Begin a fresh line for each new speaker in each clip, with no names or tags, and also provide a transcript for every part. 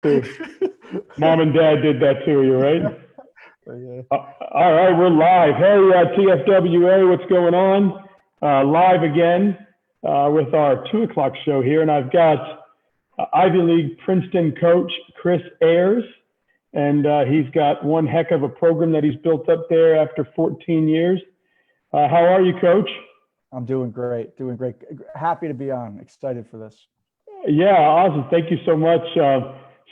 too. Mom and dad did that to you, right?
Yeah.
All right, we're live. Hey, TFWA, what's going on? Live again with our 2 o'clock show here, and I've got Ivy League Princeton coach Chris Ayres, and he's got one heck of a program that he's built up there after 14 years. How are you, Coach?
I'm doing great, doing great. Happy to be on. Excited for this.
Yeah, awesome. Thank you so much.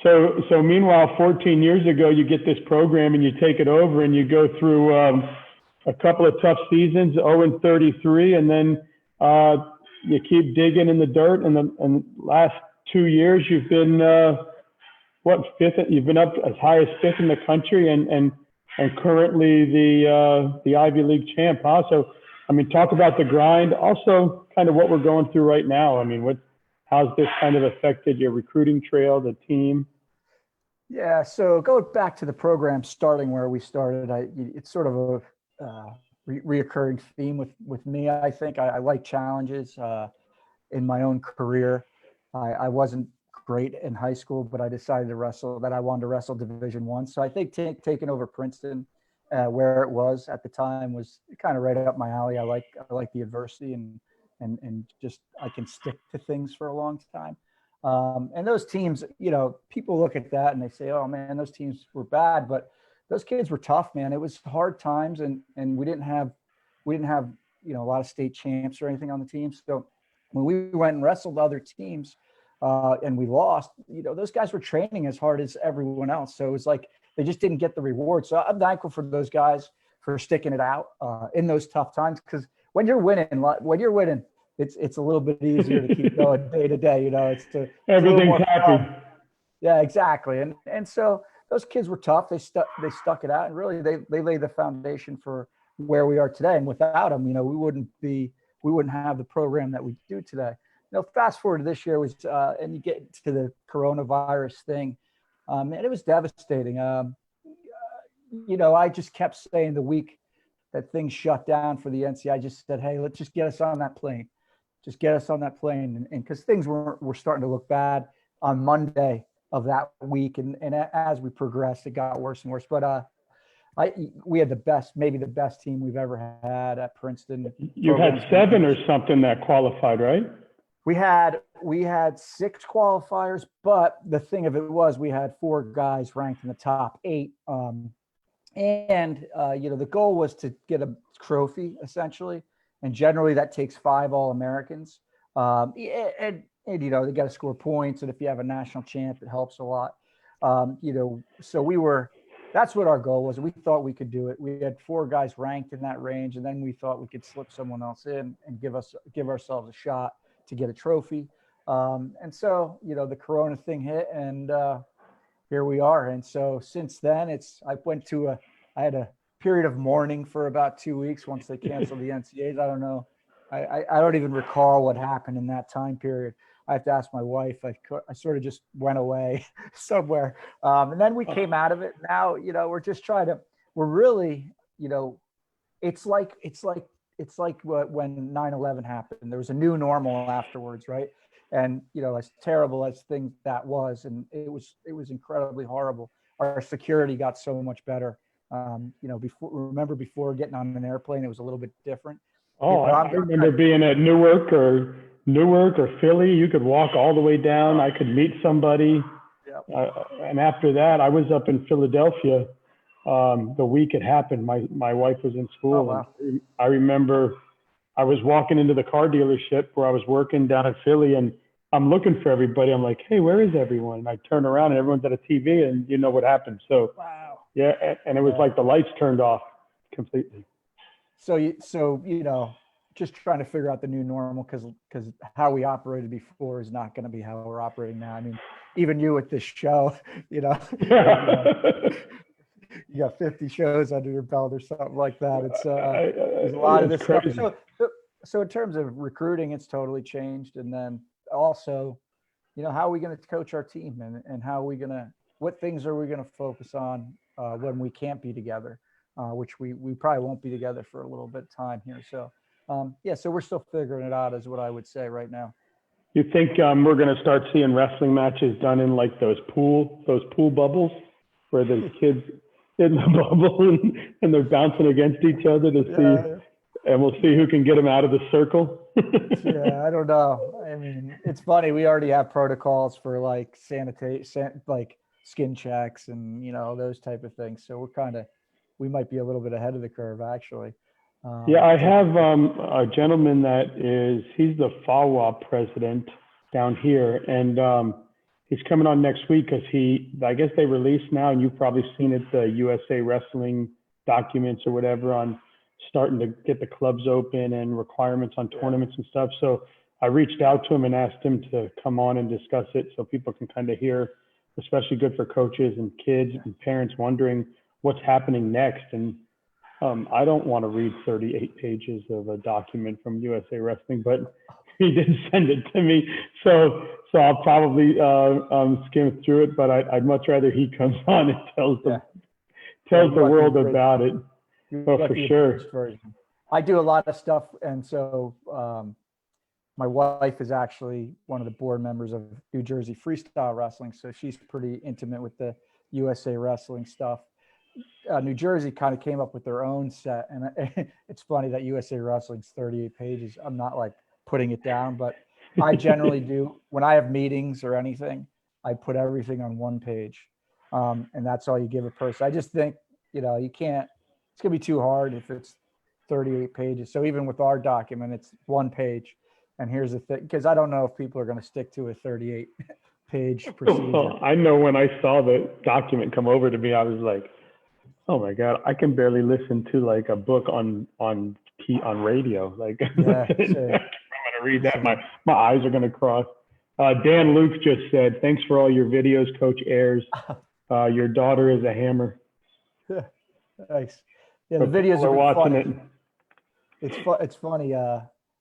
So meanwhile, 14 years ago, you get this program and you take it over and you go through a couple of tough seasons, 0-33, and then you keep digging in the dirt. And last 2 years, you've been fifth? You've been up as high as fifth in the country, and currently the Ivy League champ. Huh? So, I mean, talk about the grind. Also, kind of what we're going through right now. I mean, how's this kind of affected your recruiting trail, the team?
Yeah, so going back to the program, starting where we started, it's sort of a reoccurring theme with me. I think I like challenges in my own career. I wasn't great in high school, but I decided that I wanted to wrestle Division I. So I think taking over Princeton, where it was at the time, was kind of right up my alley. I like the adversity and just I can stick to things for a long time. And those teams, people look at that and they say, oh man, those teams were bad, but those kids were tough, man. It was hard times and we didn't have, a lot of state champs or anything on the team. So when we went and wrestled other teams and we lost, those guys were training as hard as everyone else. So it was like, they just didn't get the reward. So I'm thankful for those guys for sticking it out in those tough times. Because when you're winning, it's a little bit easier to keep going day to day.
Everything's happy.
Yeah, exactly. And so those kids were tough. They stuck it out, and really they laid the foundation for where we are today. And without them, we wouldn't have the program that we do today. Fast forward to this year and you get to the coronavirus thing, and it was devastating. I just kept saying the week that things shut down for the NCAA, I just said, hey, let's just get us on that plane. Just get us on that plane. And because things were starting to look bad on Monday of that week. And as we progressed, it got worse and worse. But we had maybe the best team we've ever had at Princeton.
You had 7 or something that qualified, right?
We had 6 qualifiers, but the thing of it was we had 4 guys ranked in the top 8. The goal was to get a trophy essentially. And generally that takes 5 All-Americans. They got to score points. And if you have a national champ, it helps a lot. So that's what our goal was. We thought we could do it. We had 4 guys ranked in that range. And then we thought we could slip someone else in and give ourselves a shot to get a trophy. And so, the Corona thing hit and here we are. And so since then I had a period of mourning for about 2 weeks once they canceled the NCAAs. I don't know. I don't even recall what happened in that time period. I have to ask my wife. I sort of just went away somewhere. And then we came out of it. Now, we're just we're really, it's like when 9/11 happened. There was a new normal afterwards, right? And, as terrible as things that was, and it was incredibly horrible. Our security got so much better. Before getting on an airplane, it was a little bit different.
Oh, I remember being at Newark or Philly. You could walk all the way down. I could meet somebody. Yep. And after that, I was up in Philadelphia the week it happened. My wife was in school.
Oh, wow.
And I remember I was walking into the car dealership where I was working down in Philly, and I'm looking for everybody. I'm like, hey, where is everyone? And I turn around and everyone's at a TV, and you know what happened. So,
wow.
Yeah, and it was like the lights turned off completely.
So just trying to figure out the new normal because how we operated before is not going to be how we're operating now. I mean, even you with this show, you got 50 shows under your belt or something like that. It's there's a lot of this crazy stuff. So in terms of recruiting, it's totally changed. And then also, how are we going to coach our team and what things are we going to focus on when we can't be together, which we probably won't be together for a little bit of time here. So, so we're still figuring it out is what I would say right now.
You think we're going to start seeing wrestling matches done in like those pool bubbles where the kids in the bubble and they're bouncing against each other to see, and we'll see who can get them out of the circle?
Yeah, I don't know. I mean, it's funny. We already have protocols for like sanitation, like skin checks and, those type of things. So we might be a little bit ahead of the curve, actually.
Yeah, I have a gentleman he's the FAWA president down here, and he's coming on next week because I guess they released now, and you've probably seen it, the USA Wrestling documents or whatever on starting to get the clubs open and requirements on tournaments and stuff. So I reached out to him and asked him to come on and discuss it so people can kind of hear, especially good for coaches and kids and parents wondering what's happening next. And I don't want to read 38 pages of a document from USA Wrestling, but he did send it to me. So I'll probably skim through it, but I'd much rather he comes on and tells the world about it. Oh, for sure.
I do a lot of stuff. And so my wife is actually one of the board members of New Jersey Freestyle Wrestling. So she's pretty intimate with the USA Wrestling stuff. New Jersey kind of came up with their own set. And it's funny that USA Wrestling's 38 pages. I'm not like putting it down, but I generally do. When I have meetings or anything, I put everything on one page. And that's all you give a person. I just think, you can't, it's going to be too hard if it's 38 pages. So even with our document, it's one page. And here's the thing, because I don't know if people are going to stick to a 38 page procedure.
Well, I know when I saw the document come over to me, I was like, oh my God, I can barely listen to like a book on radio. Like, I'm going to read that. My eyes are going to cross. Dan Luke just said, thanks for all your videos, Coach Ayres. Your daughter is a hammer.
Thanks. Yeah, the videos are
watching
it. It's funny.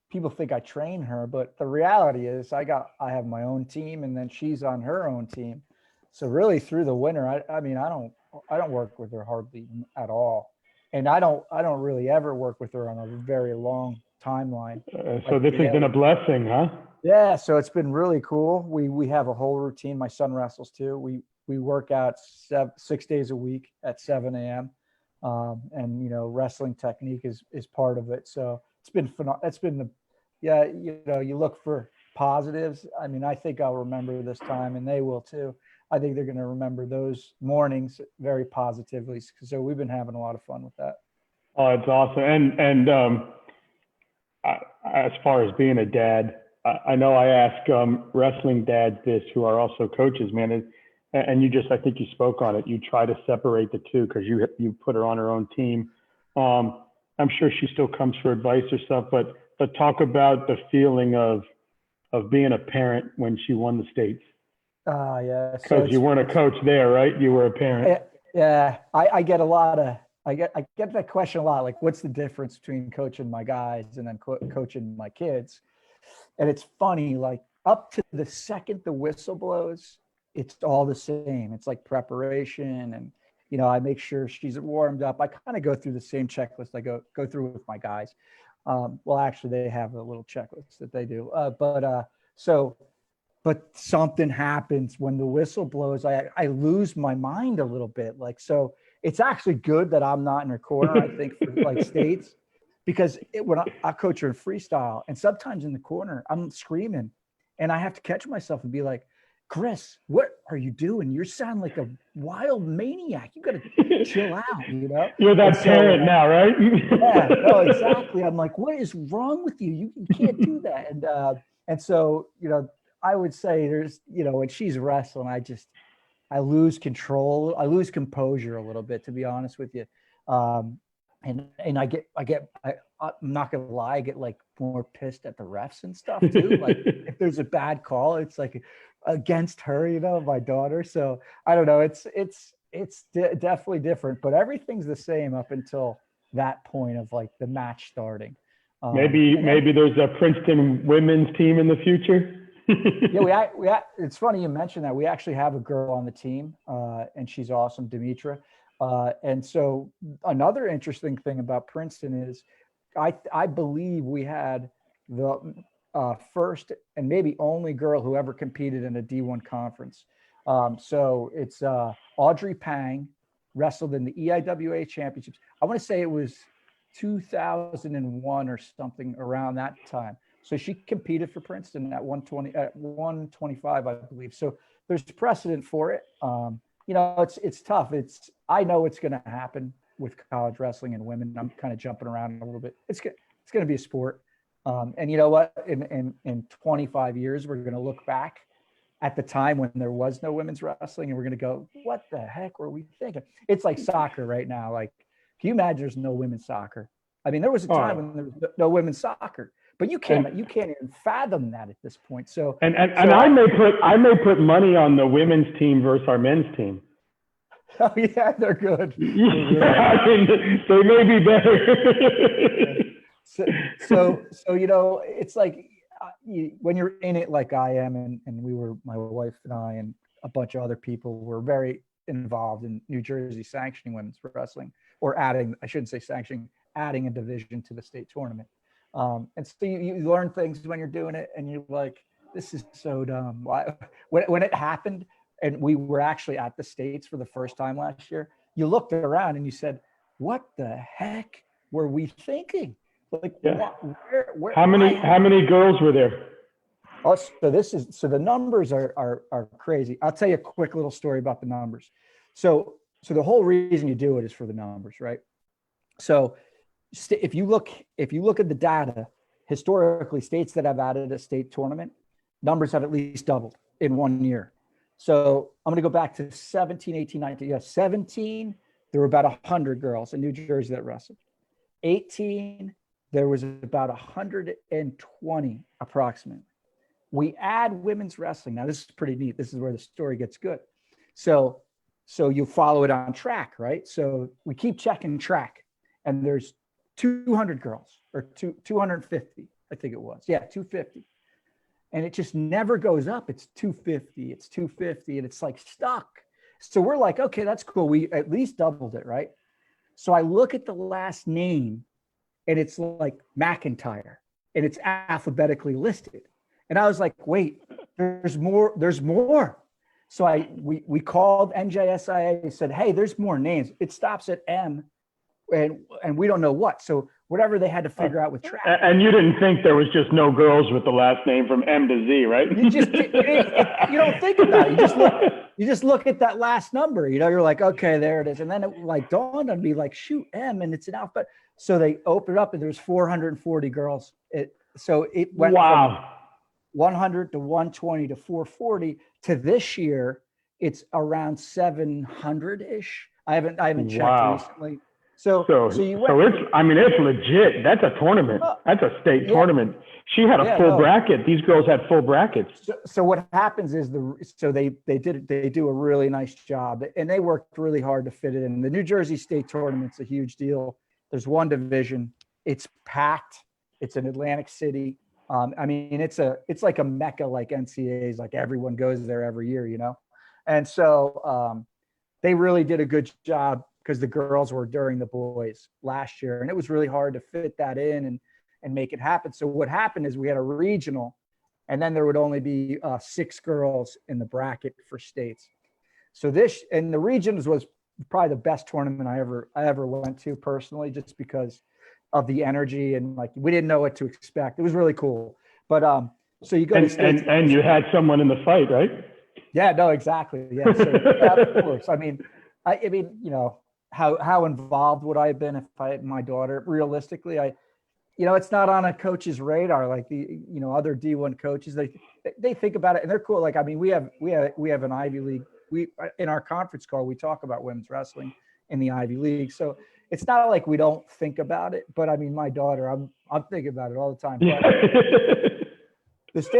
People think I train her, but the reality is I have my own team, and then she's on her own team. So really, through the winter, I don't work with her hardly at all, and I don't really ever work with her on a very long timeline.
So this has been a blessing, huh?
Yeah. So it's been really cool. We have a whole routine. My son wrestles too. We work out 6 days a week at 7 a.m. And wrestling technique is part of it. So it's been phenomenal. It's been you look for positives. I mean, I think I'll remember this time, and they will too. I think they're going to remember those mornings very positively. So we've been having a lot of fun with that.
Oh, it's awesome. And as far as being a dad, I know I ask wrestling dads this who are also coaches, man. And I think you spoke on it. You try to separate the two because you put her on her own team. I'm sure she still comes for advice or stuff, but talk about the feeling of being a parent when she won the states.
Yeah.
Because you weren't a coach there, right? You were a parent.
Yeah. I get I get that question a lot. Like, what's the difference between coaching my guys and then coaching my kids? And it's funny, like up to the second the whistle blows, it's all the same. It's like preparation, and I make sure she's warmed up. I kind of go through the same checklist I go through with my guys. Well, actually, they have a little checklist that they do. But something happens when the whistle blows. I lose my mind a little bit. Like, so it's actually good that I'm not in her corner. I think for like states, because when I coach her in freestyle, and sometimes in the corner I'm screaming, and I have to catch myself and be like, Chris, what are you doing? You sound like a wild maniac. You got to chill out,
You're that parent now, right?
Yeah, no, exactly. I'm like, what is wrong with you? You can't do that. And so, I would say there's, when she's wrestling, I lose control. I lose composure a little bit, to be honest with you. And I'm not gonna lie, I get like more pissed at the refs and stuff too. Like if there's a bad call, it's like against her, my daughter. So I don't know. It's definitely different, but everything's the same up until that point of like the match starting.
Maybe there's a Princeton women's team in the future.
Yeah, it's funny you mentioned that. We actually have a girl on the team, and she's awesome, Demetra. And so another interesting thing about Princeton is I believe we had first and maybe only girl who ever competed in a D1 conference. So it's Audrey Pang, wrestled in the EIWA championships. I want to say it was 2001 or something around that time. So she competed for Princeton at 120, at 125, I believe. So there's precedent for it. You know, it's tough. I know it's going to happen with college wrestling and women. I'm kind of jumping around a little bit. It's going to be a sport. And you know what? In 25 years, we're going to look back at the time when there was no women's wrestling, and we're going to go, what the heck were we thinking? It's like soccer right now. Like, can you imagine there's no women's soccer? I mean, there was a time when there was no women's soccer, but you can't even fathom that at this point. So,
I may put money on the women's team versus our men's team.
Oh yeah, they're good.
Yeah, I mean, they may be better.
So you know, it's like when you're in it like I am, and my wife and I and a bunch of other people were very involved in New Jersey sanctioning women's wrestling, or adding a division to the state tournament. And so you learn things when you're doing it, and you're like, this is so dumb. Why? When it happened, and we were actually at the States for the first time last year, you looked around and you said, what the heck were we thinking? Like,
yeah.
where,
how many girls were there?
Oh, so the numbers are crazy. I'll tell you a quick little story about the numbers. So the whole reason you do it is for the numbers, right? So if you look at the data, historically, states that have added a state tournament, numbers have at least doubled in 1 year. So I'm going to go back to 17, 18, 19. Yeah, 17, there were about 100 girls in New Jersey that wrestled. 18, there was about 120 approximately. We add women's wrestling. Now, this is pretty neat. This is where the story gets good. So you follow it on track, right? So we keep checking track, and there's 200 girls, or 250, I think it was. Yeah, 250. And it just never goes up. It's 250, it's 250, and it's like stuck. So we're like, okay, that's cool. We at least doubled it, right? So I look at the last name, and it's like McIntyre, and it's alphabetically listed. And I was like, wait, there's more. So we called NJSIA, said, hey, there's more names. It stops at M, and we don't know what. So whatever they had to figure out with track.
And you didn't think there was just no girls with the last name from M to Z, right?
You don't think about it. You just look at that last number. You know, you're like, okay, there it is. And then it like dawned on me, like, shoot, M, and it's an alphabet. So they opened it up, and there's 440 girls. So it went from 100 to 120 to 440 to this year. It's around 700-ish. I haven't checked recently. So it's legit. That's a tournament. That's a state tournament. She had a full bracket. These girls had full brackets. So what happens is they do a really nice job, and they worked really hard to fit it in. The New Jersey State Tournament's a huge deal. There's one division. It's packed. It's in Atlantic City. I mean, it's like a mecca, like NCAAs. Like everyone goes there every year, you know. And so they really did a good job, because the girls were during the boys last year, and it was really hard to fit that in and make it happen. So what happened is we had a regional, and then there would only be 6 girls in the bracket for states. So the regions was probably the best tournament I ever went to personally, just because of the energy, and like we didn't know what to expect. It was really cool. But so you go to states,
and you had someone in the fight, right?
Yeah, no, exactly. Yeah, so, of course. I mean, you know, how involved would I have been if I had my daughter? Realistically, it's not on a coach's radar like the other D1 coaches. They think about it, and they're cool. Like, I mean, we have an Ivy League. We in our conference call, we talk about women's wrestling in the Ivy League. So it's not like we don't think about it. But I mean, my daughter, I'm thinking about it all the time. But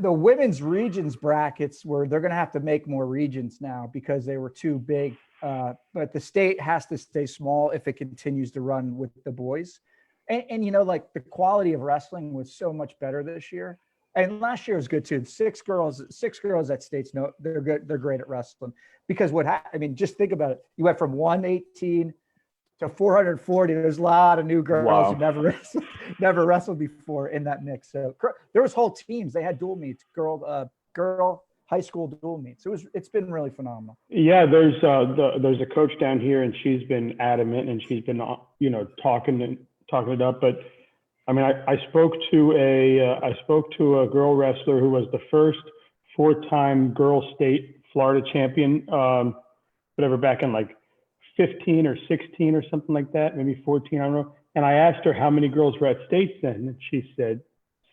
the women's regions brackets they're going to have to make more regions now, because they were too big. But the state has to stay small if it continues to run with the boys. And like the quality of wrestling was so much better this year. And last year was good too. 6 girls at states, no, they're good. They're great at wrestling, because just think about it. You went from 118 So 440, there's a lot of new girls
Wow.
who never wrestled before in that mix. So there was whole teams. They had dual meets, girl high school dual meets. It's been really phenomenal.
Yeah, there's a coach down here, and she's been adamant, and she's been talking it up. But I mean, I spoke to a girl wrestler who was the first 4-time girl state Florida champion, whatever, back in like 15 or 16 or something like that, maybe 14, I don't know. And I asked her how many girls were at states then, and she said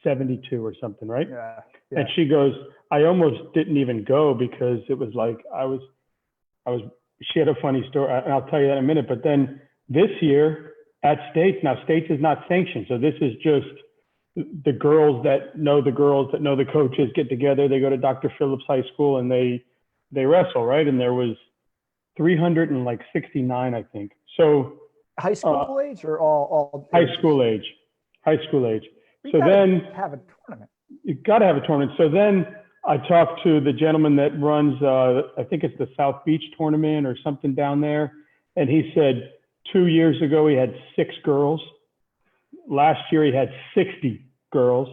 72 or something, right?
Yeah.
And she goes, I almost didn't even go because it was like she had a funny story, and I'll tell you that in a minute. But then this year at states, now states is not sanctioned, so this is just the girls that know the coaches get together. They go to Dr. Phillips High School and they wrestle, right? And there was 369, I think. So
high school age or all
high school age. So then
have a tournament.
You got to have a tournament. So then I talked to the gentleman that runs, I think it's the South Beach tournament or something down there. And he said 2 years ago, he had 6 girls. Last year, he had 60 girls.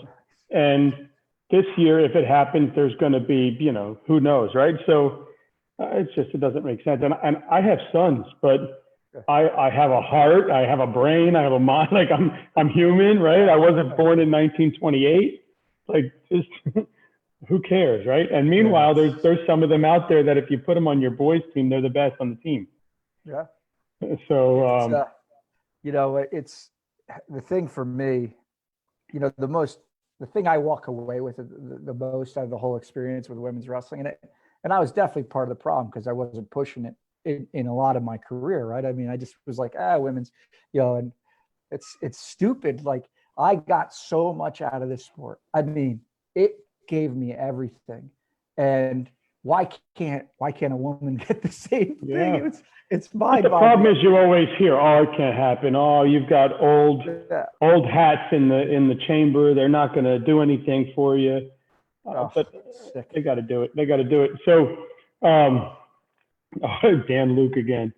And this year, if it happens, there's going to be, who knows, right? So it doesn't make sense. And I have sons, but I have a heart, I have a brain, I have a mind. Like I'm human, right? I wasn't born in 1928. Like, just who cares, right? And meanwhile, there's some of them out there that if you put them on your boys' team, they're the best on the team.
Yeah.
So,
it's the thing for me. The thing I walk away with the most out of the whole experience with women's wrestling, and I was definitely part of the problem because I wasn't pushing it in a lot of my career, right? I mean, I just was like, women's, and it's stupid. Like, I got so much out of this sport. I mean, it gave me everything. And why can't a woman get the same thing? It's my.
The problem is you always hear, "Oh, it can't happen. Oh, you've got old hats in the chamber. They're not going to do anything for you." But they got to do it. So, Dan Luke again.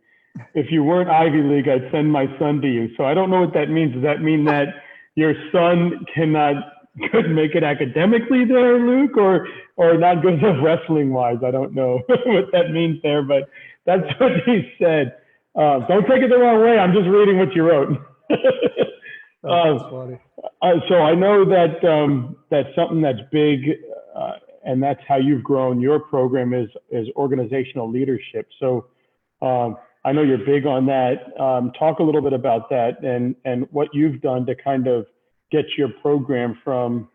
If you weren't Ivy League, I'd send my son to you. So I don't know what that means. Does that mean that your son couldn't make it academically there, Luke, or not good enough wrestling wise? I don't know what that means there, but that's what he said. Don't take it the wrong way. I'm just reading what you wrote.
That's funny.
So I know that that's something that's big, and that's how you've grown your program is organizational leadership. So I know you're big on that. Talk a little bit about that and what you've done to kind of get your program from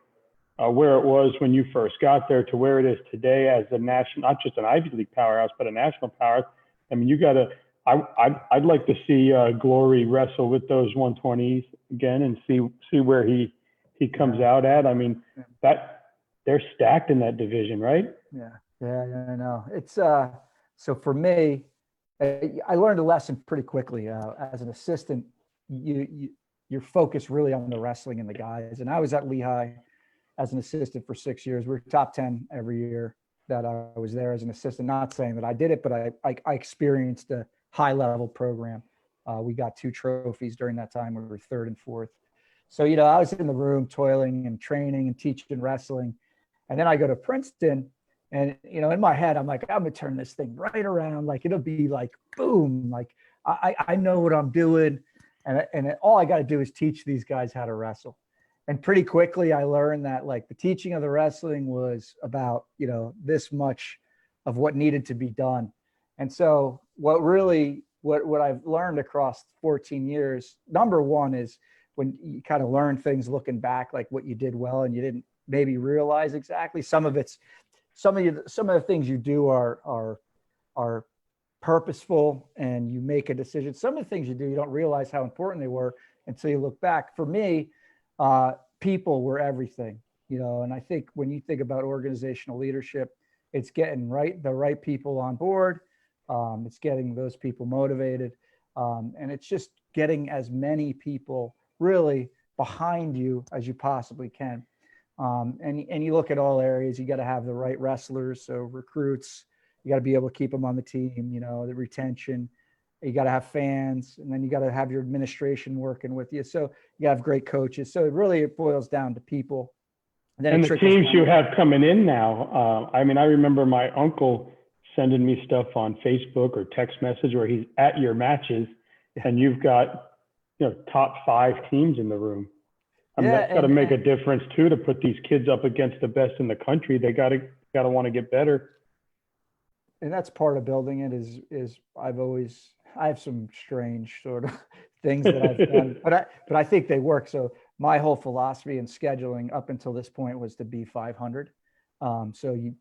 where it was when you first got there to where it is today as a national, not just an Ivy League powerhouse, but a national powerhouse. I mean, I'd like to see Glory wrestle with those 120s again and see where he comes out at. I mean, they're stacked in that division, right?
Yeah, I know. It's so for me, I learned a lesson pretty quickly. As an assistant, you're focused really on the wrestling and the guys. And I was at Lehigh as an assistant for 6 years. We were top 10 every year that I was there as an assistant. Not saying that I did it, but I experienced a high level program. We got 2 trophies during that time. We were 3rd and 4th. So, I was in the room toiling and training and teaching wrestling. And then I go to Princeton and, in my head, I'm like, I'm going to turn this thing right around. Like, it'll be like, boom, like I know what I'm doing. And all I got to do is teach these guys how to wrestle. And pretty quickly I learned that like the teaching of the wrestling was about, this much of what needed to be done. And so what I've learned across 14 years, number one is when you kind of learn things looking back, like what you did well and you didn't maybe realize exactly. Some of the things you do are purposeful and you make a decision. Some of the things you do, you don't realize how important they were until you look back. For me, people were everything, and I think when you think about organizational leadership, it's getting the right people on board. It's getting those people motivated. And it's just getting as many people really behind you as you possibly can. And you look at all areas, you got to have the right wrestlers. So recruits, you got to be able to keep them on the team, the retention, You got to have fans, and then you got to have your administration working with you. So you got to have great coaches. So it boils down to people.
And the teams you have coming in now, I mean, I remember my uncle sending me stuff on Facebook or text message where he's at your matches, and you've got, top 5 teams in the room. I mean, that's got to make a difference too, to put these kids up against the best in the country. They got to want to get better.
And that's part of building it is I have some strange sort of things that I've done, but I think they work. So my whole philosophy in scheduling up until this point was to be 500. So you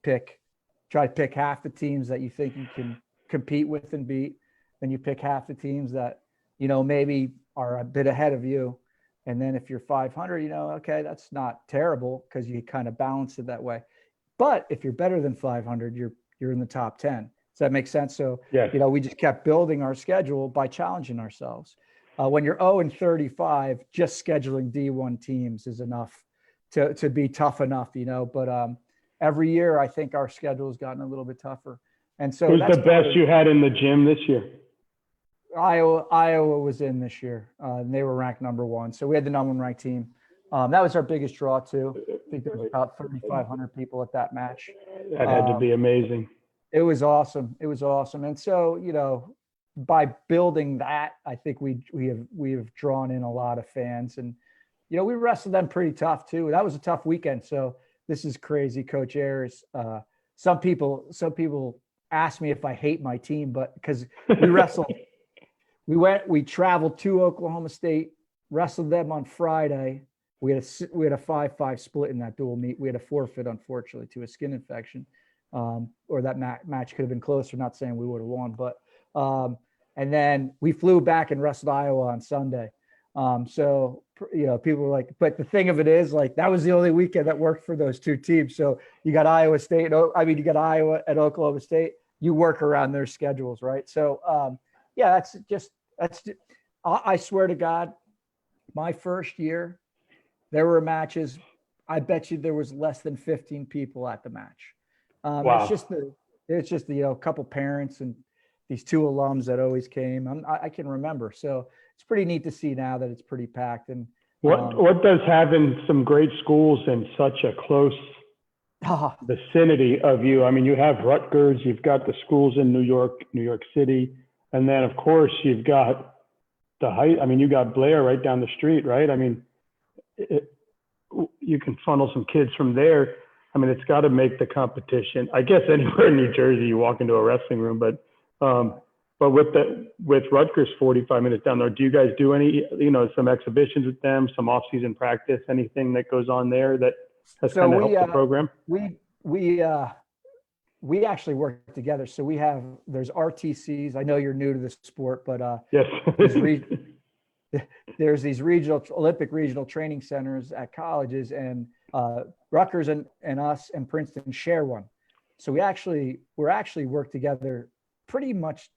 try to pick half the teams that you think you can compete with and beat. Then you pick half the teams that, maybe are a bit ahead of you. And then if you're 500, okay, that's not terrible because you kind of balance it that way. But if you're better than 500, you're in the top 10. Does that make sense? So,
yes.
We just kept building our schedule by challenging ourselves. When you're 0-35, just scheduling D1 teams is enough to be tough enough, but every year I think our schedule has gotten a little bit tougher. And so
who's the best you had in the gym this year?
Iowa was in this year, and they were ranked number 1. So we had the number 1 ranked team. That was our biggest draw too. I think there was about 3,500 people at that match.
That had to be amazing.
It was awesome. And so, by building that, I think we have drawn in a lot of fans, and, we wrestled them pretty tough too. That was a tough weekend. So this is crazy, Coach Ayres. Some people ask me if I hate my team, but because we wrestled, we traveled to Oklahoma State, wrestled them on Friday. We had a 5-5 split in that dual meet. We had a forfeit, unfortunately, to a skin infection, or that match could have been closer. Not saying we would have won, but and then we flew back and wrestled Iowa on Sunday. So people were like, but the thing of it is, like, that was the only weekend that worked for those 2 teams. So you got Iowa State. You got Iowa at Oklahoma State. You work around their schedules, right? So that's just. I swear to God, my first year, there were matches. I bet you there was less than 15 people at the match.
Wow.
It's just a couple parents and these 2 alums that always came. I can remember. So it's pretty neat to see now that it's pretty packed. And
what does having some great schools in such a close vicinity of you? I mean, you have Rutgers, you've got the schools in New York City. And then, of course, you've got you got Blair right down the street, right? I mean, you can funnel some kids from there. I mean, it's got to make the competition. I guess anywhere in New Jersey, you walk into a wrestling room, but with Rutgers 45 minutes down there, do you guys do any, some exhibitions with them, some off-season practice, anything that goes on there that has kind of helped the program?
We actually work together. So there's RTCs. I know you're new to the sport, but
yes.
there's these Olympic regional training centers at colleges, and Rutgers and us and Princeton share one. So we're actually work together pretty much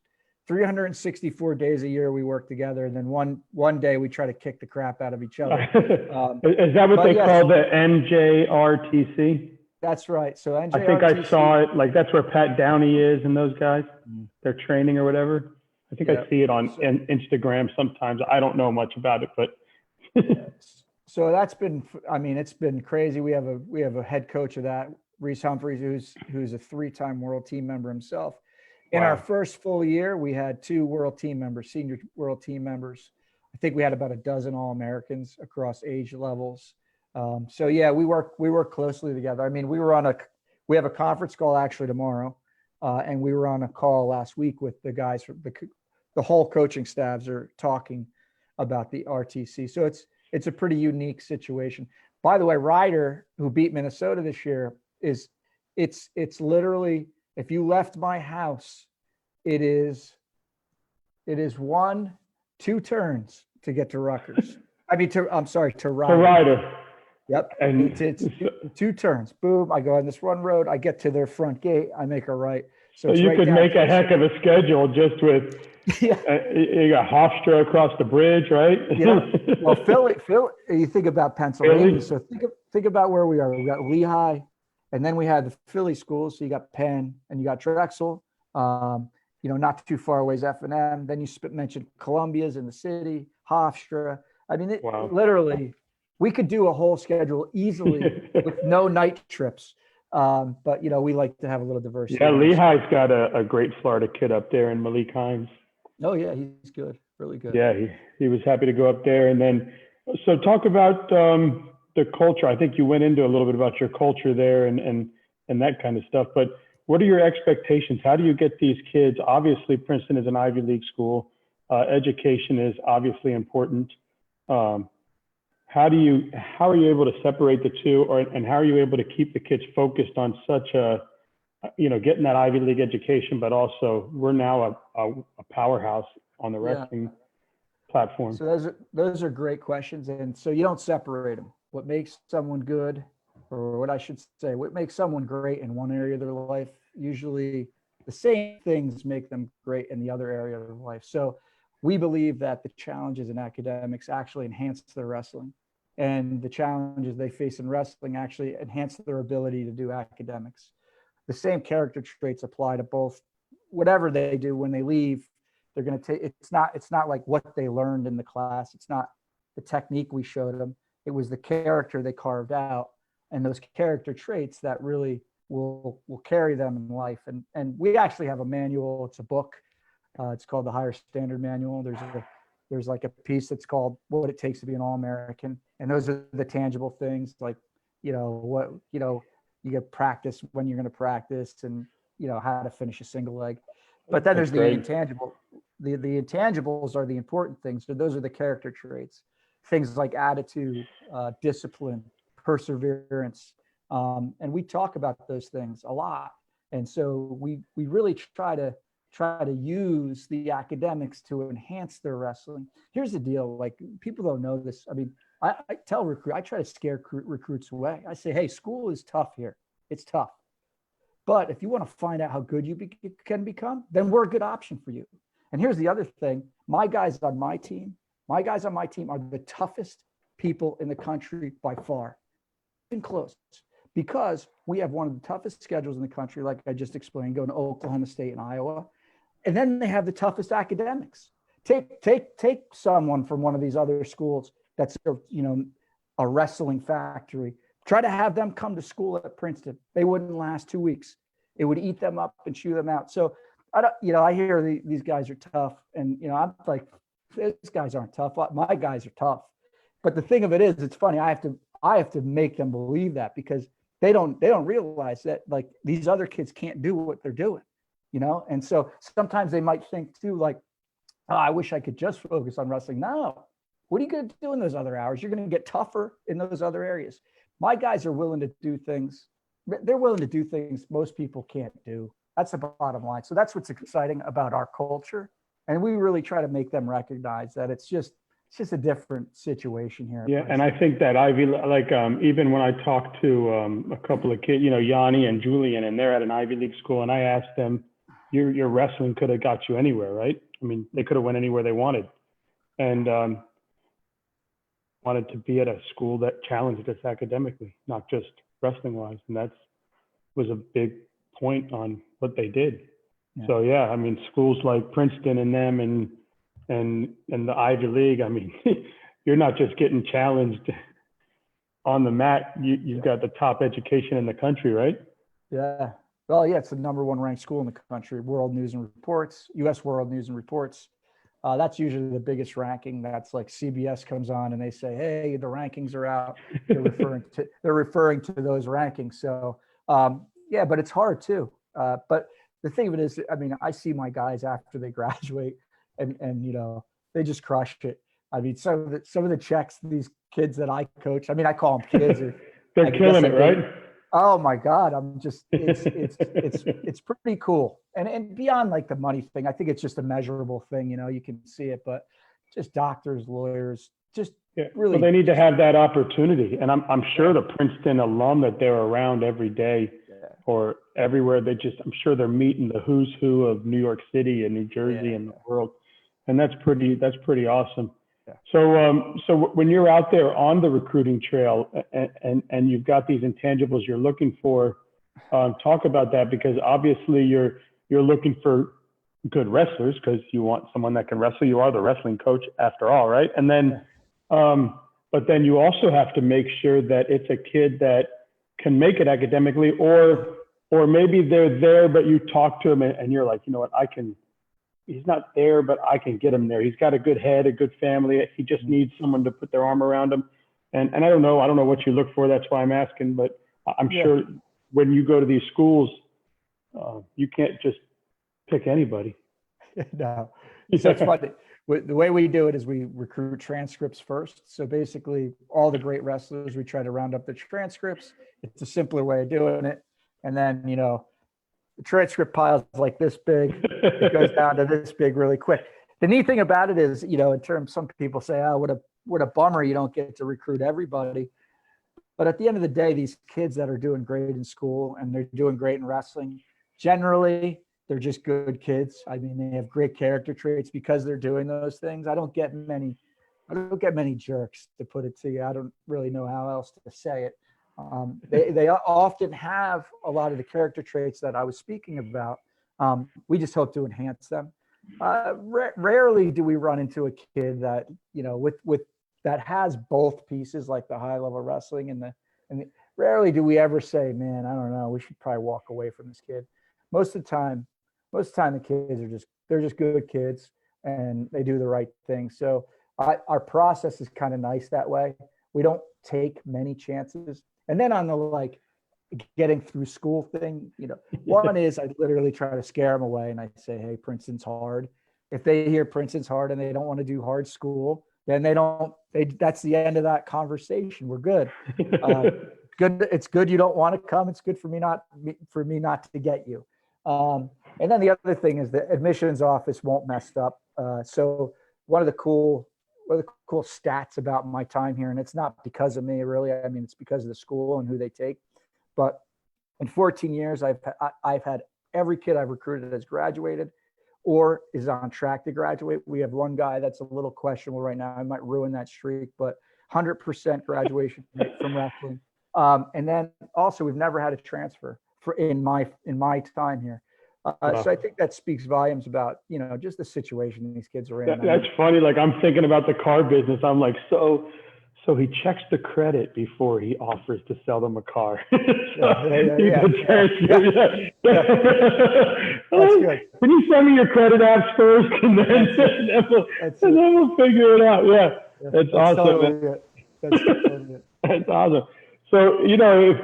364 days a year. We work together, and then one day we try to kick the crap out of each other.
Is that what they call the NJRTC?
That's right. So NJRTC,
I think I saw it. Like, that's where Pat Downey is and those guys. They're training or whatever. I think I see it on Instagram sometimes. I don't know much about it, but.
So that's been. I mean, it's been crazy. We have a head coach of that, Reese Humphreys, who's a 3-time world team member himself. In our first full year, we had 2 world team members, senior world team members. I think we had about a dozen All-Americans across age levels. So yeah, we work closely together. I mean, we have a conference call actually tomorrow, and we were on a call last week with the guys from the whole coaching staffs are talking about the RTC. So it's a pretty unique situation. By the way, Ryder, who beat Minnesota this year, it's literally, if you left my house, it is 1-2 turns to get to Rutgers. to Ryder.
To Ryder.
Yep. And it's 2 turns. Boom. I go on this one road. I get to their front gate. I make a right.
So you could make a heck of a schedule just with, you got Hofstra across the bridge, right?
Yeah. Well, Philly, you think about Pennsylvania. So think about where we are. We got Lehigh, and then we had the Philly schools. So you got Penn and you got Drexel. not too far away is F&M. Then you mentioned Columbia's in the city, Hofstra. I mean,
Wow.
literally, we could do a whole schedule easily with no night trips. But we like to have a little diversity.
Yeah, Lehigh's got a great Florida kid up there in Malik Hines.
Oh yeah, he's good, really good.
Yeah, he was happy to go up there. And then, so talk about the culture. I think you went into a little bit about your culture there and that kind of stuff. But what are your expectations? How do you get these kids? Obviously, Princeton is an Ivy League school. Education is obviously important. How are you able to separate the two, and how are you able to keep the kids focused on such getting that Ivy League education, but also we're now a powerhouse on the wrestling platform?
So those are great questions. And so you don't separate them. What makes someone good, or what I should say, what makes someone great in one area of their life, usually the same things make them great in the other area of their life. So we believe that the challenges in academics actually enhance their wrestling, and the challenges they face in wrestling actually enhance their ability to do academics. The same character traits apply to both. Whatever they do when they leave, they're going to take. It's not like what they learned in the class. It's not the technique we showed them. It was the character they carved out, and those character traits that really will carry them in life. And we actually have a manual. It's a book. It's called the Higher Standard Manual. There's like a piece that's called What It Takes to Be an All-American, and those are the tangible things, like you get practice when you're going to practice, and how to finish a single leg. But then there's the intangible. The intangibles are the important things. So those are the character traits, things like attitude, discipline, perseverance, and we talk about those things a lot. And so we really try to use the academics to enhance their wrestling. Here's the deal: like, people don't know this. I mean, I tell recruits, I try to scare recruits away. I say, hey, school is tough here. It's tough. But if you want to find out how good you can become, then we're a good option for you. And here's the other thing. My guys on my team are the toughest people in the country by far. Been close, because we have one of the toughest schedules in the country, like I just explained, going to Oklahoma State and Iowa. And then they have the toughest academics. Take someone from one of these other schools that's a wrestling factory. Try to have them come to school at Princeton. They wouldn't last 2 weeks. It would eat them up and chew them out. So I hear these guys are tough, and I'm like, these guys aren't tough. My guys are tough. But the thing of it is, it's funny. I have to make them believe that, because they don't realize that, like, these other kids can't do what they're doing, And so sometimes they might think too, like, oh, I wish I could just focus on wrestling. No, what are you going to do in those other hours? You're going to get tougher in those other areas. My guys are willing to do things. They're willing to do things most people can't do. That's the bottom line. So that's what's exciting about our culture. And we really try to make them recognize that it's just a different situation here.
Yeah. And I think that even when I talked to a couple of kids, Yanni and Julian, and they're at an Ivy League school, and I asked them, your wrestling could have got you anywhere, right? I mean, they could have went anywhere they wanted. And wanted to be at a school that challenged us academically, not just wrestling wise. And that was a big point on what they did. Yeah. So yeah, I mean, schools like Princeton and them and the Ivy League, I mean, you're not just getting challenged on the mat, you've got the top education in the country, right?
Yeah. Well, yeah, it's the number one ranked school in the country. World News and Reports, U.S. World News and Reports. That's usually the biggest ranking. That's like CBS comes on and they say, hey, the rankings are out. They're referring to those rankings. So yeah, but it's hard too. But the thing of it is, I mean, I see my guys after they graduate and they just crush it. I mean, some of the Czechs, these kids that I coach, I mean, I call them kids.
They're killing it, right?
Oh my God. It's pretty cool. And beyond like the money thing, I think it's just a measurable thing, you can see it, but just doctors, lawyers, just really.
Well, they need to have that opportunity. And I'm sure the Princeton alum that they're around every day or everywhere, I'm sure they're meeting the who's who of New York City and New Jersey and the world. And that's pretty awesome. Yeah. So when you're out there on the recruiting trail and you've got these intangibles you're looking for, talk about that, because obviously you're looking for good wrestlers because you want someone that can wrestle. You are the wrestling coach after all, right? And then, but then you also have to make sure that it's a kid that can make it academically, or maybe they're there, but you talk to him and you're like, you know what, he's not there, but I can get him there. He's got a good head, a good family. He just needs someone to put their arm around him. And I don't know what you look for. That's why I'm asking, but I'm sure when you go to these schools, you can't just pick anybody.
No, so it's funny. The way we do it is we recruit transcripts first. So basically all the great wrestlers, we try to round up the transcripts. It's a simpler way of doing it. And then, you know, the transcript pile's like this big. It goes down to this big really quick. The neat thing about it is, you know, in terms, some people say, oh, what a bummer you don't get to recruit everybody. But at the end of the day, these kids that are doing great in school and they're doing great in wrestling, generally, they're just good kids. I mean, they have great character traits because they're doing those things. I don't get many jerks, to put it to you. I don't really know how else to say it. They often have a lot of the character traits that I was speaking about. We just hope to enhance them. Rarely do we run into a kid that, you know, with that has both pieces, like the high level wrestling and rarely do we ever say, man, I don't know, we should probably walk away from this kid. Most of the time the kids they're just good kids and they do the right thing. So our process is kind of nice that way. We don't take many chances. And then on the like getting through school thing, you know, one is I literally try to scare them away and I say, hey, Princeton's hard. If they hear Princeton's hard and they don't want to do hard school, then that's the end of that conversation. We're good. Good. It's good you don't want to come. It's good for me not to get you. And then the other thing is the admissions office won't mess up. So one of the cool stats about my time here, and it's not because of me really, I mean, it's because of the school and who they take. But in 14 years, I've had every kid I've recruited has graduated or is on track to graduate. We have one guy that's a little questionable right now. I might ruin that streak, but 100% graduation rate from wrestling. And then also we've never had a transfer in my time here.
Wow.
So I think that speaks volumes about, you know, just the situation these kids are in.
That's funny. Like I'm thinking about the car business. I'm like, so he checks the credit before he offers to sell them a car.
Yeah.
That's
good.
Can you send me your credit apps first, and then we'll figure it out. Yeah, that's awesome. Totally
that's totally it.
That's awesome. So, you know, if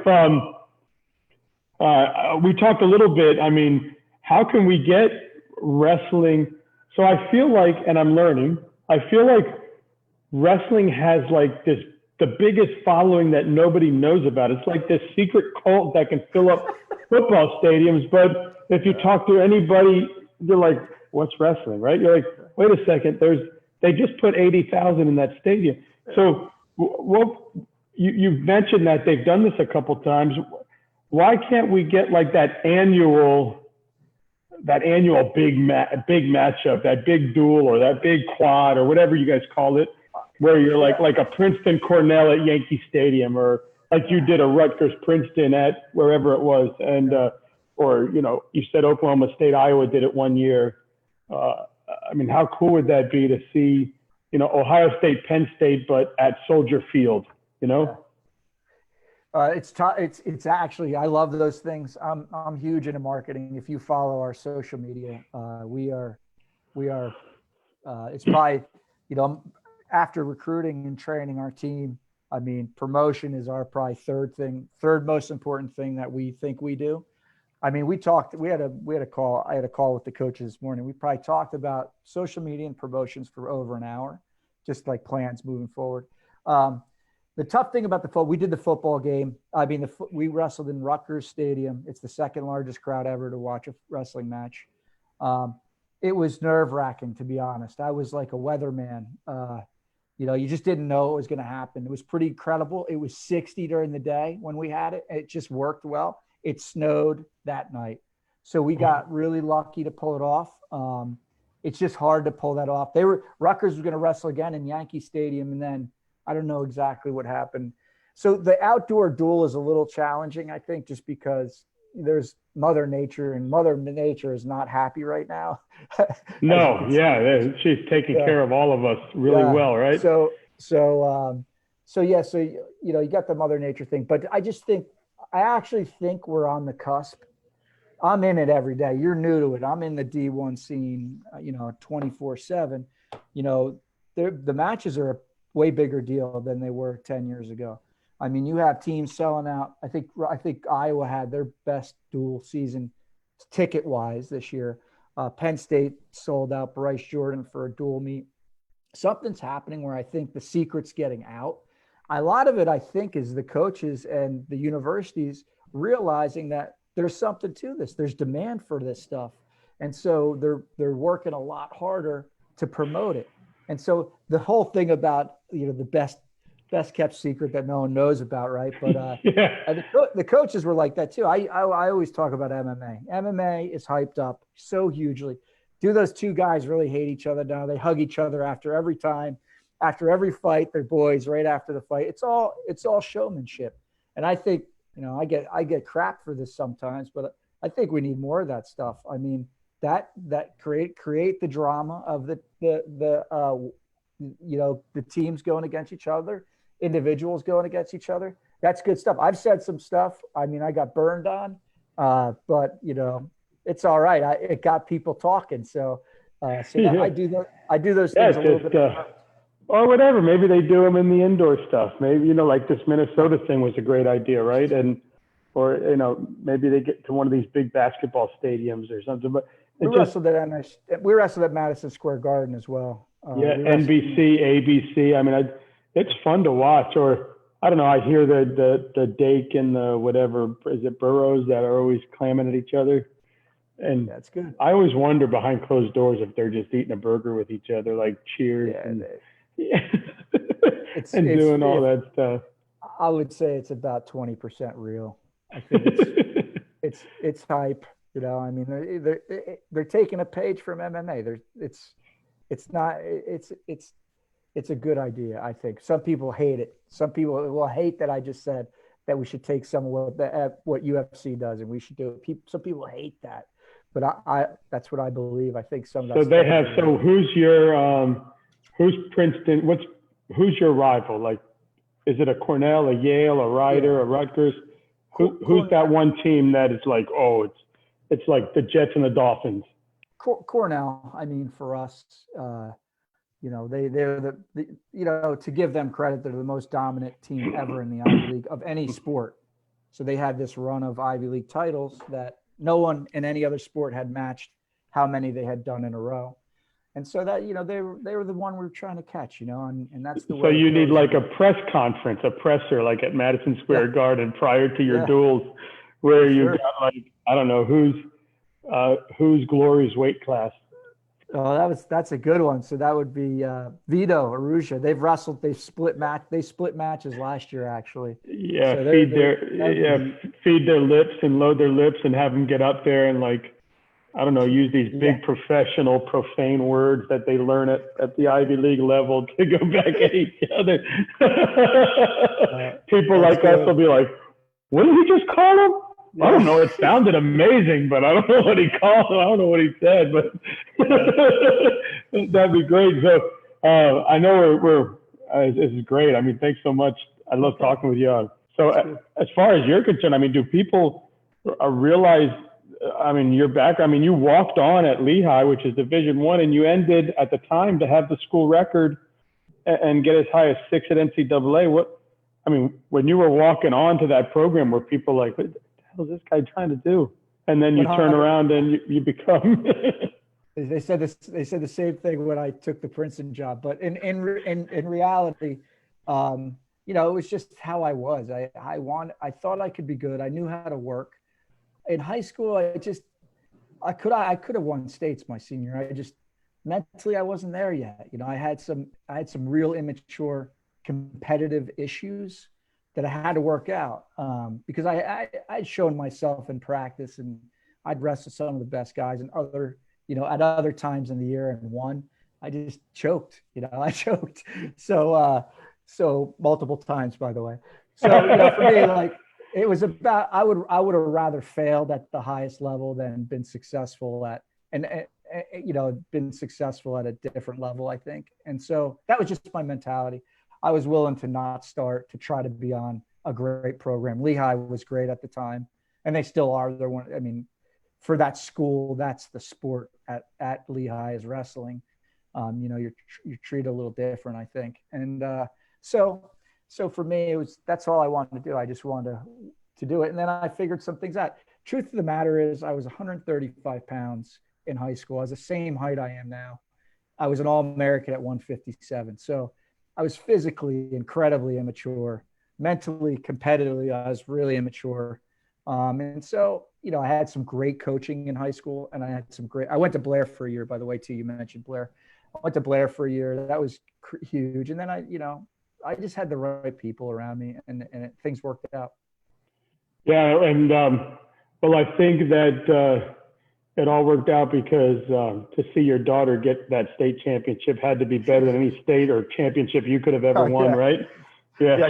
we talked a little bit, I mean, how can we get wrestling? So I feel like, and I'm learning, I feel like wrestling has like the biggest following that nobody knows about. It's like this secret cult that can fill up football stadiums. But if you talk to anybody, you're like, what's wrestling, right? You're like, wait a second, they just put 80,000 in that stadium. So you've mentioned that they've done this a couple times. Why can't we get like that annual big matchup, that big duel or that big quad or whatever you guys call it, where you're like a Princeton Cornell at Yankee Stadium, or like you did a Rutgers Princeton at wherever it was, and or you know, you said Oklahoma State Iowa did it one year. I mean, how cool would that be to see, you know, Ohio State Penn State but at Soldier Field, you know?
It's actually, I love those things. I'm huge into marketing. If you follow our social media, we are it's probably, you know, after recruiting and training our team, I mean, promotion is our probably third most important thing that we think we do. I mean, we had a call. I had a call with the coaches this morning. We probably talked about social media and promotions for over an hour, just like plans moving forward. The tough thing about we did the football game. I mean, we wrestled in Rutgers Stadium. It's the second largest crowd ever to watch a wrestling match. It was nerve-wracking, to be honest. I was like a weatherman. You know, you just didn't know what was going to happen. It was pretty incredible. It was 60 during the day when we had it. It just worked well. It snowed that night. So we got really lucky to pull it off. It's just hard to pull that off. Rutgers was going to wrestle again in Yankee Stadium, and then I don't know exactly what happened. So the outdoor duel is a little challenging, I think, just because, there's Mother Nature, and Mother Nature is not happy right now. As you
No,
can
yeah, she's taking
see.
care of all of us really
Yeah.
well, right?
So yeah, so you got the Mother Nature thing, but I actually think we're on the cusp. I'm in it every day. You're new to it. I'm in the D1 scene, 24/7. You know, the matches are a way bigger deal than they were 10 years ago. I mean, you have teams selling out. I think Iowa had their best dual season ticket wise this year. Penn State sold out Bryce Jordan for a dual meet. Something's happening where I think the secret's getting out. A lot of it, I think, is the coaches and the universities realizing that there's something to this. There's demand for this stuff, and so they're working a lot harder to promote it. And so the whole thing about the best kept secret that no one knows about, right? But
Yeah.
the coaches were like that too. I always talk about MMA. MMA is hyped up so hugely. Do those two guys really hate each other now? They hug each other after every time, after every fight. They're boys right after the fight. It's all showmanship. And I think I get crap for this sometimes, but I think we need more of that stuff. I mean, that create the drama of the teams going against each other, individuals going against each other. That's good stuff. I've said some stuff. I mean, I got burned on, but it's all right. It got people talking. So
Yeah.
I do those things a little bit.
Or whatever. Maybe they do them in the indoor stuff. Maybe, like this Minnesota thing was a great idea, right? Or maybe they get to one of these big basketball stadiums or something. But
we wrestled at Madison Square Garden as well.
NBC, ABC. I mean, it's fun to watch. Or I don't know. I hear the Dake and the whatever, is it Burrows, that are always clamming at each other. And
that's good.
I always wonder behind closed doors if they're just eating a burger with each other, like cheers and doing all that stuff.
I would say it's about 20% real. I think it's hype. I mean, they're taking a page from MMA. It's a good idea. I think some people hate it. Some people will hate that I just said that we should take some of what UFC does and we should do it. Some people hate that. But I that's what I believe. I think some of that.
So they have. So who's Princeton? Who's your rival? Like, is it a Cornell, a Yale, a Rider, a Rutgers? Who's that one team that is like, it's like the Jets and the Dolphins?
Cornell. I mean, for us, they're to give them credit, they're the most dominant team ever in the Ivy League of any sport. So they had this run of Ivy League titles that no one in any other sport had matched how many they had done in a row. And so that, they were the one we were trying to catch, and that's the way.
So you need like a press conference, a presser, like at Madison Square Garden prior to your duels, where you got like, I don't know, who's Glory's weight class.
Oh, that's a good one. So that would be Vito Arujau. They've wrestled. They split matches last year, actually.
Yeah,
so
feed their lips and load their lips and have them get up there and like, I don't know, use these big professional profane words that they learn at the Ivy League level to go back at each other. People like us will be like, what did he just call him? I don't know. It sounded amazing, but I don't know what he called him. I don't know what he said, but that'd be great. So I know this is great. I mean, thanks so much. I love talking with you. So as far as you're concerned, I mean, do people realize, I mean, your background, I mean, you walked on at Lehigh, which is Division I, and you ended at the time to have the school record and get as high as 6 at NCAA. When you were walking on to that program, were people like, what the hell is this guy trying to do? And then you turn around and you become.
They said the same thing when I took the Princeton job, but in reality, it was just how I was. I thought I could be good. I knew how to work. In high school, I could have won states my senior year. I just mentally I wasn't there yet. I had some real immature competitive issues that I had to work out because I'd shown myself in practice and I'd wrestled some of the best guys and at other times in the year and won. I just choked. I choked. So multiple times, by the way. So for me, like it was about, I would have rather failed at the highest level than been successful at, been successful at a different level, I think. And so that was just my mentality. I was willing to not start, to try to be on a great program. Lehigh was great at the time, and they still are. They're one, I mean, for that school, that's the sport at Lehigh is wrestling. You're treated a little different, I think. And so for me, that's all I wanted to do. I just wanted to do it. And then I figured some things out. Truth of the matter is I was 135 pounds in high school. I was the same height I am now. I was an All-American at 157. So I was physically incredibly immature. Mentally, competitively, I was really immature. And so, I had some great coaching in high school, and I went to Blair for a year, by the way, too. You mentioned Blair. I went to Blair for a year. That was huge. And then I just had the right people around me, and things worked out.
Yeah. And, well, I think that it all worked out because to see your daughter get that state championship had to be better than any state or championship you could have ever won, right?
Yeah.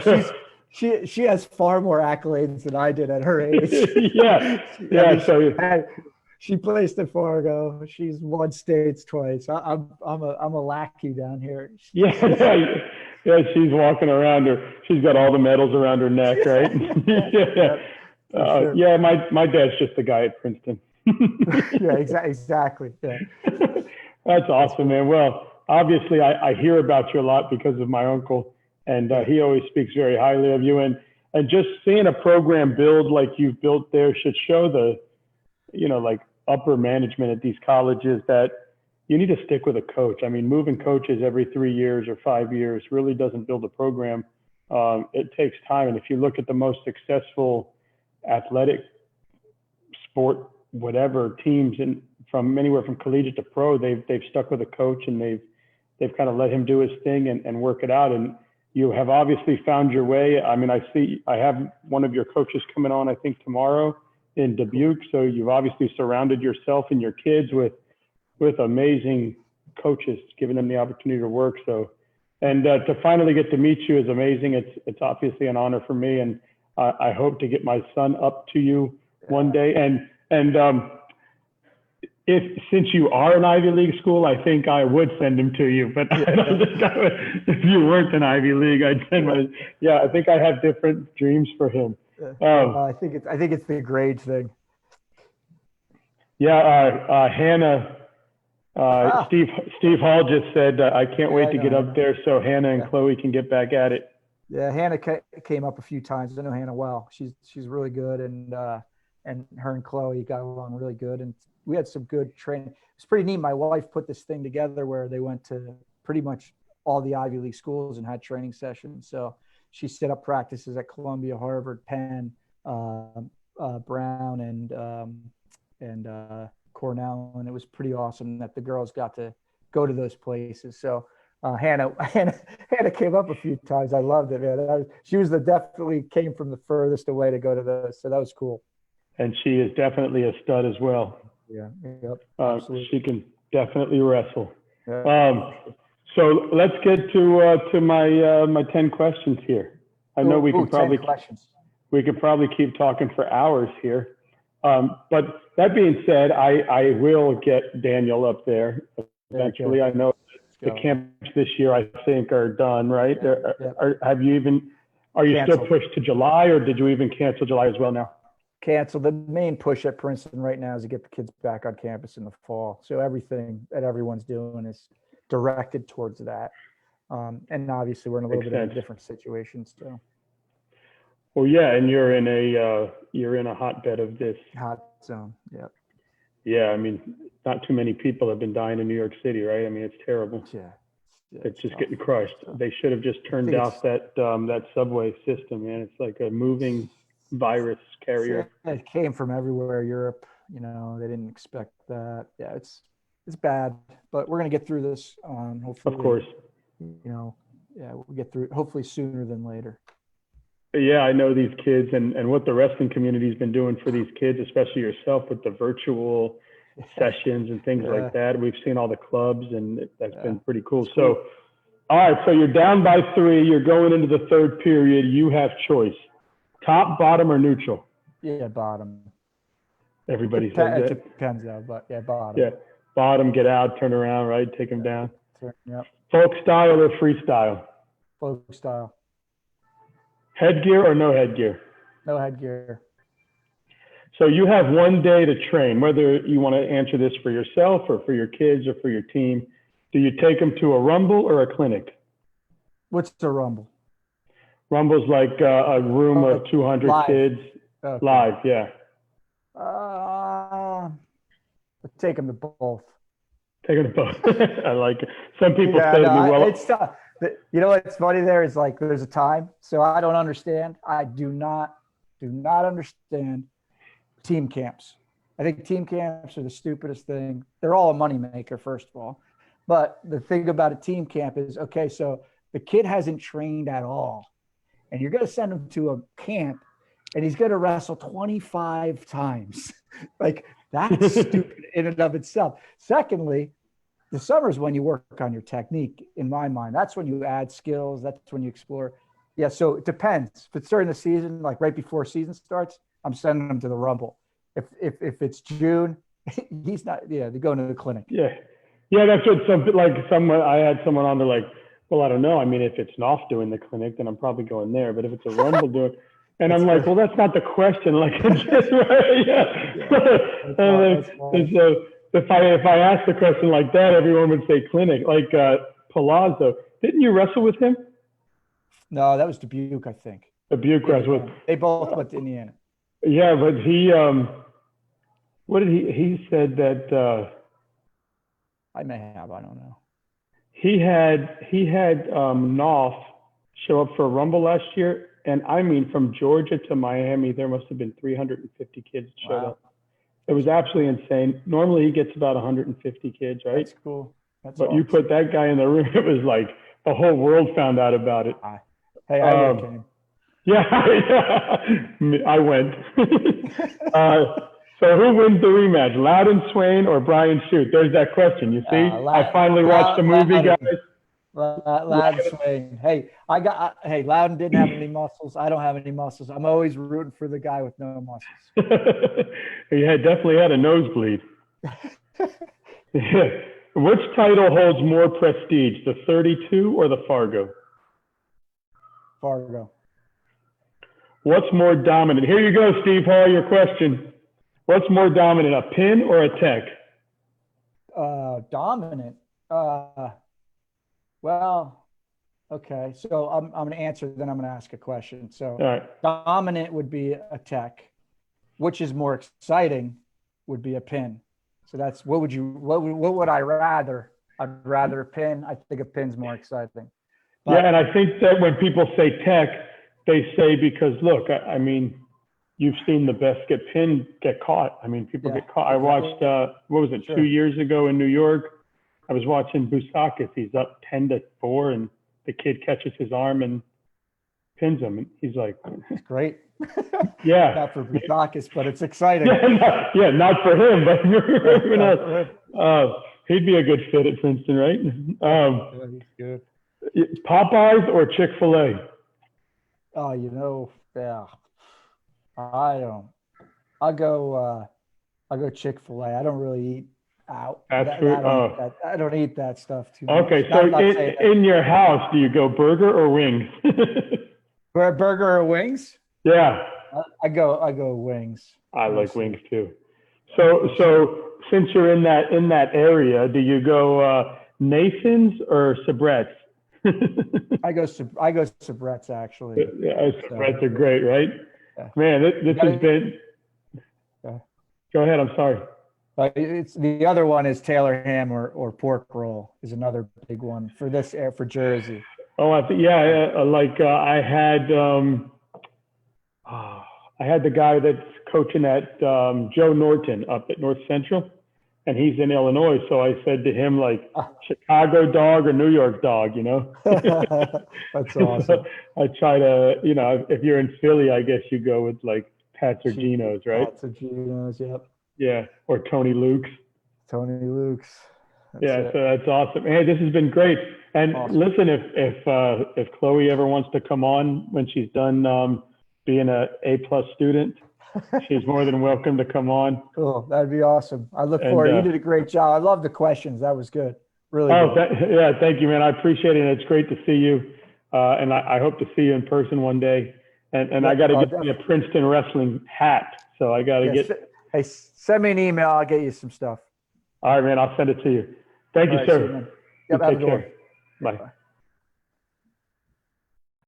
She has far more accolades than I did at her age.
Yeah.
She placed at Fargo. She's won states twice. I'm a lackey down here.
Yeah. She's walking around her. She's got all the medals around her neck, right?
Sure.
Yeah. My dad's just the guy at Princeton.
Yeah, exactly. Yeah.
That's awesome, man. Well, obviously, I hear about you a lot because of my uncle. And he always speaks very highly of you. And just seeing a program build like you've built there should show the, like upper management at these colleges that you need to stick with a coach. I mean, moving coaches every 3 years or 5 years really doesn't build a program. It takes time. And if you look at the most successful athletic sport, whatever teams from anywhere from collegiate to pro, they've stuck with a coach, and they've kind of let him do his thing and work it out. And you have obviously found your way. I mean, I have one of your coaches coming on, I think tomorrow in Dubuque. So you've obviously surrounded yourself and your kids with amazing coaches, giving them the opportunity to work. So, and to finally get to meet you is amazing. It's obviously an honor for me. And I hope to get my son up to you one day. And since you are an Ivy League school, I think I would send him to you. But I don't think I would, if you weren't an Ivy League, I'd send I think I have different dreams for him.
I think it's the grade thing.
Yeah, Hannah, Steve Hall just said, I can't wait to get up there so Hannah and Chloe can get back at it.
Yeah, Hannah came up a few times. I know Hannah well. She's really good, and her and Chloe got along really good, and we had some good training. It's pretty neat. My wife put this thing together where they went to pretty much all the Ivy League schools and had training sessions. So she set up practices at Columbia, Harvard, Penn, Brown, and Cornell, and it was pretty awesome that the girls got to go to those places. So Hannah came up a few times. I loved it, man. She was definitely came from the furthest away to go to those. So that was cool. And
she is definitely a stud as well.
Yeah. Yep. Absolutely.
She can definitely wrestle.
Yeah.
So let's get to my 10 questions here. I know we could probably keep talking for hours here. But that being said, I will get Daniel up there eventually. I know the camps this year, I think, are done, right? Are you still pushed to July, or did you even cancel July as well now?
Cancel. The main push at Princeton right now is to get the kids back on campus in the fall. So everything that everyone's doing is directed towards that. And obviously we're in a little bit of a different situation still.
Well, yeah, and you're in a hotbed of this.
Hot zone. Yeah.
Yeah, I mean, not too many people have been dying in New York City, right? I mean, it's terrible.
Yeah.
It's just getting crushed. They should have just turned off that subway system, man. It's like a moving virus carrier.
It came from everywhere, Europe. They didn't expect that. Yeah, it's bad, but we're gonna get through this. Hopefully,
of course.
We'll get through it hopefully sooner than later.
Yeah, I know these kids and what the wrestling community's been doing for these kids, especially yourself with the virtual sessions and things like that. We've seen all the clubs, and that's been pretty cool. So, all right, so you're down by 3. You're going into the third period. You have choice. Top, bottom, or neutral?
Yeah, bottom.
Everybody says
It
that.
depends though, but yeah, bottom.
Yeah. Bottom, get out, turn around, right? Take them down.
Yep.
Folk style or freestyle?
Folk style.
Headgear or no headgear?
No headgear.
So you have one day to train, whether you want to answer this for yourself or for your kids or for your team. Do you take them to a rumble or a clinic?
What's a rumble?
Rumble's like a room of 200
live.
kids.
Okay.
Live, yeah.
Take them to both.
Take them to both. I like it. Some people
Yeah,
say to
no,
me, well,
it's tough. You know what's funny there is like there's a time. So I don't understand. I do not understand team camps. I think team camps are the stupidest thing. They're all a moneymaker, first of all. But the thing about a team camp is, okay, so the kid hasn't trained at all. And you're going to send him to a camp and he's going to wrestle 25 times. Like, that's stupid in and of itself. Secondly, the summer is when you work on your technique, in my mind. That's when you add skills. That's when you explore. Yeah, so it depends. If it's during the season, like right before season starts, I'm sending him to the Rumble. If it's June, he's not. Yeah, they're going to the clinic.
Yeah, that's what someone I had someone on. They're like, well, I don't know. I mean, if it's Knopf doing the clinic, then I'm probably going there. But if it's a Rumble doing, and I'm like, well, that's not the question. Like, just, right? Yeah. And so if I ask the question like that, everyone would say clinic. Like Palazzo, didn't you wrestle with him?
No, that was Dubuque, I think.
Dubuque wrestled.
They both went to Indiana.
Yeah, but he, what did he said that,
I may have, I don't know.
He had Knopf show up for a Rumble last year. And I mean, from Georgia to Miami, there must have been 350 kids that showed up. It was absolutely insane. Normally he gets about 150 kids, right?
That's cool.
But awesome. You put that guy in the room, it was like the whole world found out about it.
Hey, I came.
Yeah, I went. So who wins the rematch, Loudon Swain or Brian Shute? There's that question. You see, I finally watched the movie, guys.
Loudon Swain. Hey, Loudon didn't have any muscles. I don't have any muscles. I'm always rooting for the guy with no muscles.
He definitely had a nosebleed. Yeah. Which title holds more prestige, the 32 or the Fargo?
Fargo.
What's more dominant? Here you go, Steve Hall, your question. What's more dominant, a pin or a tech?
Dominant. Well, okay. So I'm going to answer, then I'm going to ask a question. So Dominant would be a tech. Which is more exciting would be a pin. So that's what would I rather? I'd rather a pin. I think a pin's more exciting. But,
yeah, and I think that when people say tech, they say because look, I mean, you've seen the best get caught. I mean, people get caught. I watched what was it, 2 years ago in New York? I was watching Bousakis. He's up 10-4, and the kid catches his arm and pins him. And he's like,
it's great.
Yeah.
Not for Bousakis, but it's exciting.
Not for him, but everyone else. He'd be a good fit at Princeton, right?
He's good.
Popeyes or Chick-fil-A?
Oh, yeah. I'll go Chick-fil-A. I don't really eat out. I don't eat that stuff too much.
Okay, so in your house, do you go burger or wings?
Burger or wings?
Yeah.
I go wings.
I like wings too. So since you're in that area, do you go Nathan's or Sabret's?
I go Sabret's actually.
Yeah, Sabret's are great, right? Yeah. Man, this has been. Go ahead. I'm sorry.
It's the other one is Taylor ham or pork roll is another big one for for Jersey.
Oh, I had the guy that's coaching at Joe Norton up at North Central, and he's in Illinois. So I said to him, like, Chicago dog or New York dog, you know?
That's awesome.
I try to, if you're in Philly, I guess you go with like Pat's or Geno's, right?
Pat's or Geno's, yep.
Yeah, or Tony Luke's.
Tony Luke's.
So that's awesome. Hey, this has been great. And awesome. Listen, if Chloe ever wants to come on when she's done being a A+ student. She's more than welcome to come on.
Cool. That'd be awesome. I look
And,
forward. You did a great job. I love the questions. That was good. Really
Oh,
good.
yeah, thank you, man. I appreciate it. And it's great to see you. And I hope to see you in person one day. And I got to get me a Princeton wrestling hat. So I got to get.
Hey, send me an email. I'll get you some stuff.
All right, man. I'll send it to you. Thank you,
All right,
sir.
see you, man. Yep, have a
Take
good one.
care. Bye.
Bye.